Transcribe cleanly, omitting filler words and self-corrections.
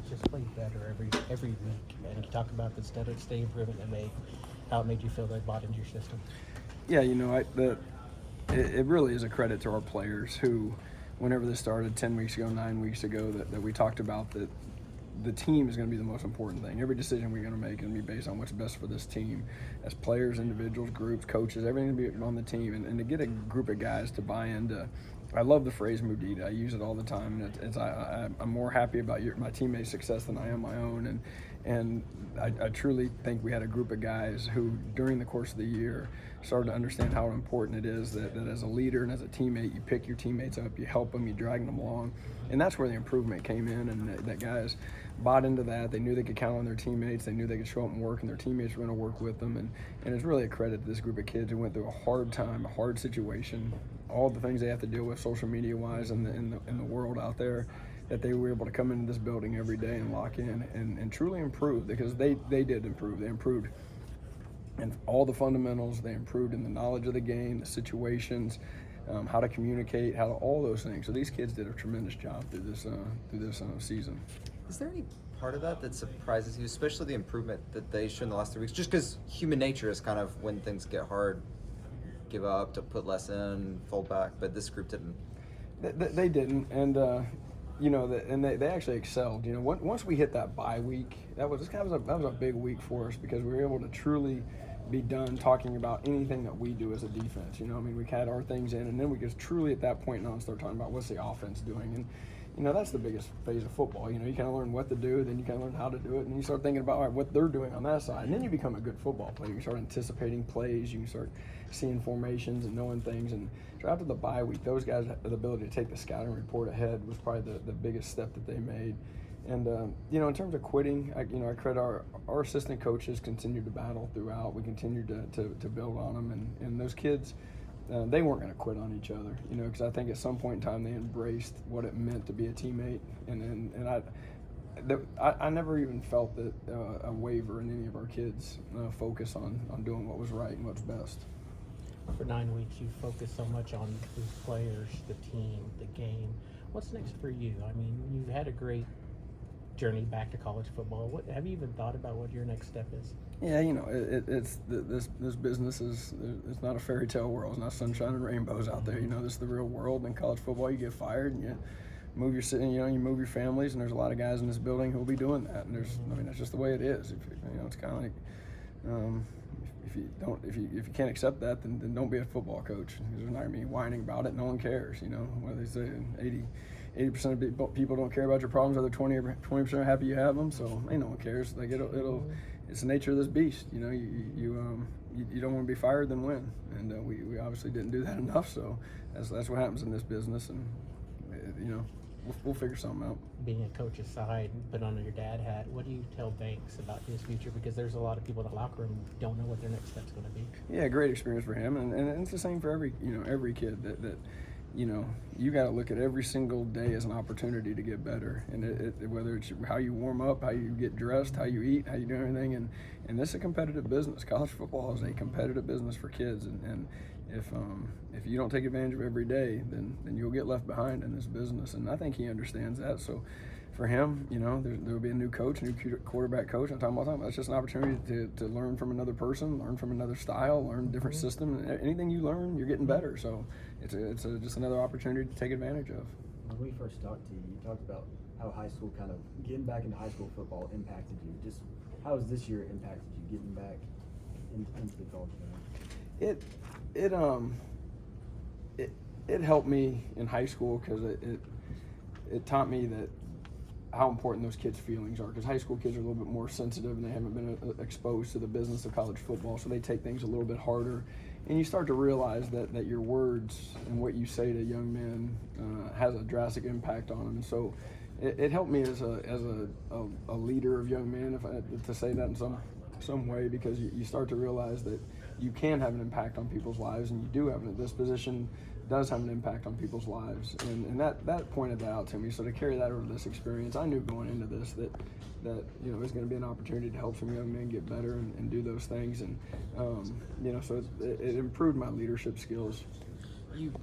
just play better every week. And you talk about the steady improvement they made, how it made you feel they bought into your system. Yeah, it really is a credit to our players who, whenever this started 10 weeks ago, 9 weeks ago, that we talked about that the team is going to be the most important thing. Every decision we're going to make is going to be based on what's best for this team. As players, individuals, groups, coaches, everything to be on the team. And to get a group of guys to buy into, I love the phrase Mudita. I use it all the time. And I'm more happy about my teammates' success than I am my own. And I truly think we had a group of guys who, during the course of the year, started to understand how important it is that as a leader and as a teammate, you pick your teammates up, you help them, you drag them along. And that's where the improvement came in, and that guys bought into that. They knew they could count on their teammates. They knew they could show up and work, and their teammates were going to work with them. And it's really a credit to this group of kids who went through a hard time, a hard situation, all the things they have to deal with social media-wise in the world out there, that they were able to come into this building every day and lock in and truly improve, because they did improve. They improved in all the fundamentals. They improved in the knowledge of the game, the situations, how to communicate, all those things. So these kids did a tremendous job through this season. Is there any part of that that surprises you, especially the improvement that they showed in the last 3 weeks? Just because human nature is kind of, when things get hard, give up, to put less in, fold back, but this group didn't. They didn't, and they actually excelled. Once we hit that bye week, that was a big week for us, because we were able to truly be done talking about anything that we do as a defense. We had our things in, and then we could truly at that point now start talking about what's the offense doing. And that's the biggest phase of football. You kind of learn what to do, then you kind of learn how to do it, and then you start thinking about, all right, what they're doing on that side, and then you become a good football player. You start anticipating plays, you start seeing formations and knowing things. And so after the bye week, those guys had the ability to take the scouting report ahead was probably the biggest step that they made. And in terms of quitting, I credit our assistant coaches continued to battle throughout. We continued to build on them, and those kids. They weren't going to quit on each other, because I think at some point in time they embraced what it meant to be a teammate, and I never even felt that a waver in any of our kids' focus on doing what was right and what's best. For 9 weeks, you focused so much on the players, the team, the game. What's next for you? I mean, you've had a great journey back to college football. What have you even thought about what your next step is? Yeah, it's this business it's not a fairy tale world. It's not sunshine and rainbows out there. This is the real world. In college football, you get fired and you move you move your families, and there's a lot of guys in this building who will be doing that. And that's just the way it is. It's kind of like if you can't accept that, then don't be a football coach. There's not gonna be whining about it. No one cares. What they say, 80% of people don't care about your problems. Other 20% are happy you have them. So no one cares. Like it's the nature of this beast. You don't want to be fired, then win. And we obviously didn't do that enough. So that's what happens in this business. And we'll figure something out. Being a coach aside, but on your dad hat, what do you tell Banks about his future? Because there's a lot of people in the locker room who don't know what their next step's going to be. Yeah, great experience for him, and it's the same for every kid that you got to look at every single day as an opportunity to get better, and whether it's how you warm up, how you get dressed, how you eat, how you do everything, and this is a competitive business. College football is a competitive business for kids, and if you don't take advantage of every day, then you'll get left behind in this business, and I think he understands that. So for him, there'll be a new coach, a new quarterback coach. I'm talking about that's just an opportunity to learn from another person, learn from another style, learn a different system. And anything you learn, you're getting better. So it's just another opportunity to take advantage of. When we first talked to you, you talked about how high school getting back into high school football impacted you. Just how has this year impacted you getting back into the college game? It helped me in high school because it taught me that how important those kids' feelings are, because high school kids are a little bit more sensitive and they haven't been exposed to the business of college football, so they take things a little bit harder. And you start to realize that your words and what you say to young men has a drastic impact on them. And so it helped me as a leader of young men, to say that in some way, because you start to realize that you can have an impact on people's lives, and you do have this position does have an impact on people's lives, and that pointed that out to me. So to carry that over to this experience, I knew going into this that it was going to be an opportunity to help some young men get better and do those things, and so it improved my leadership skills. You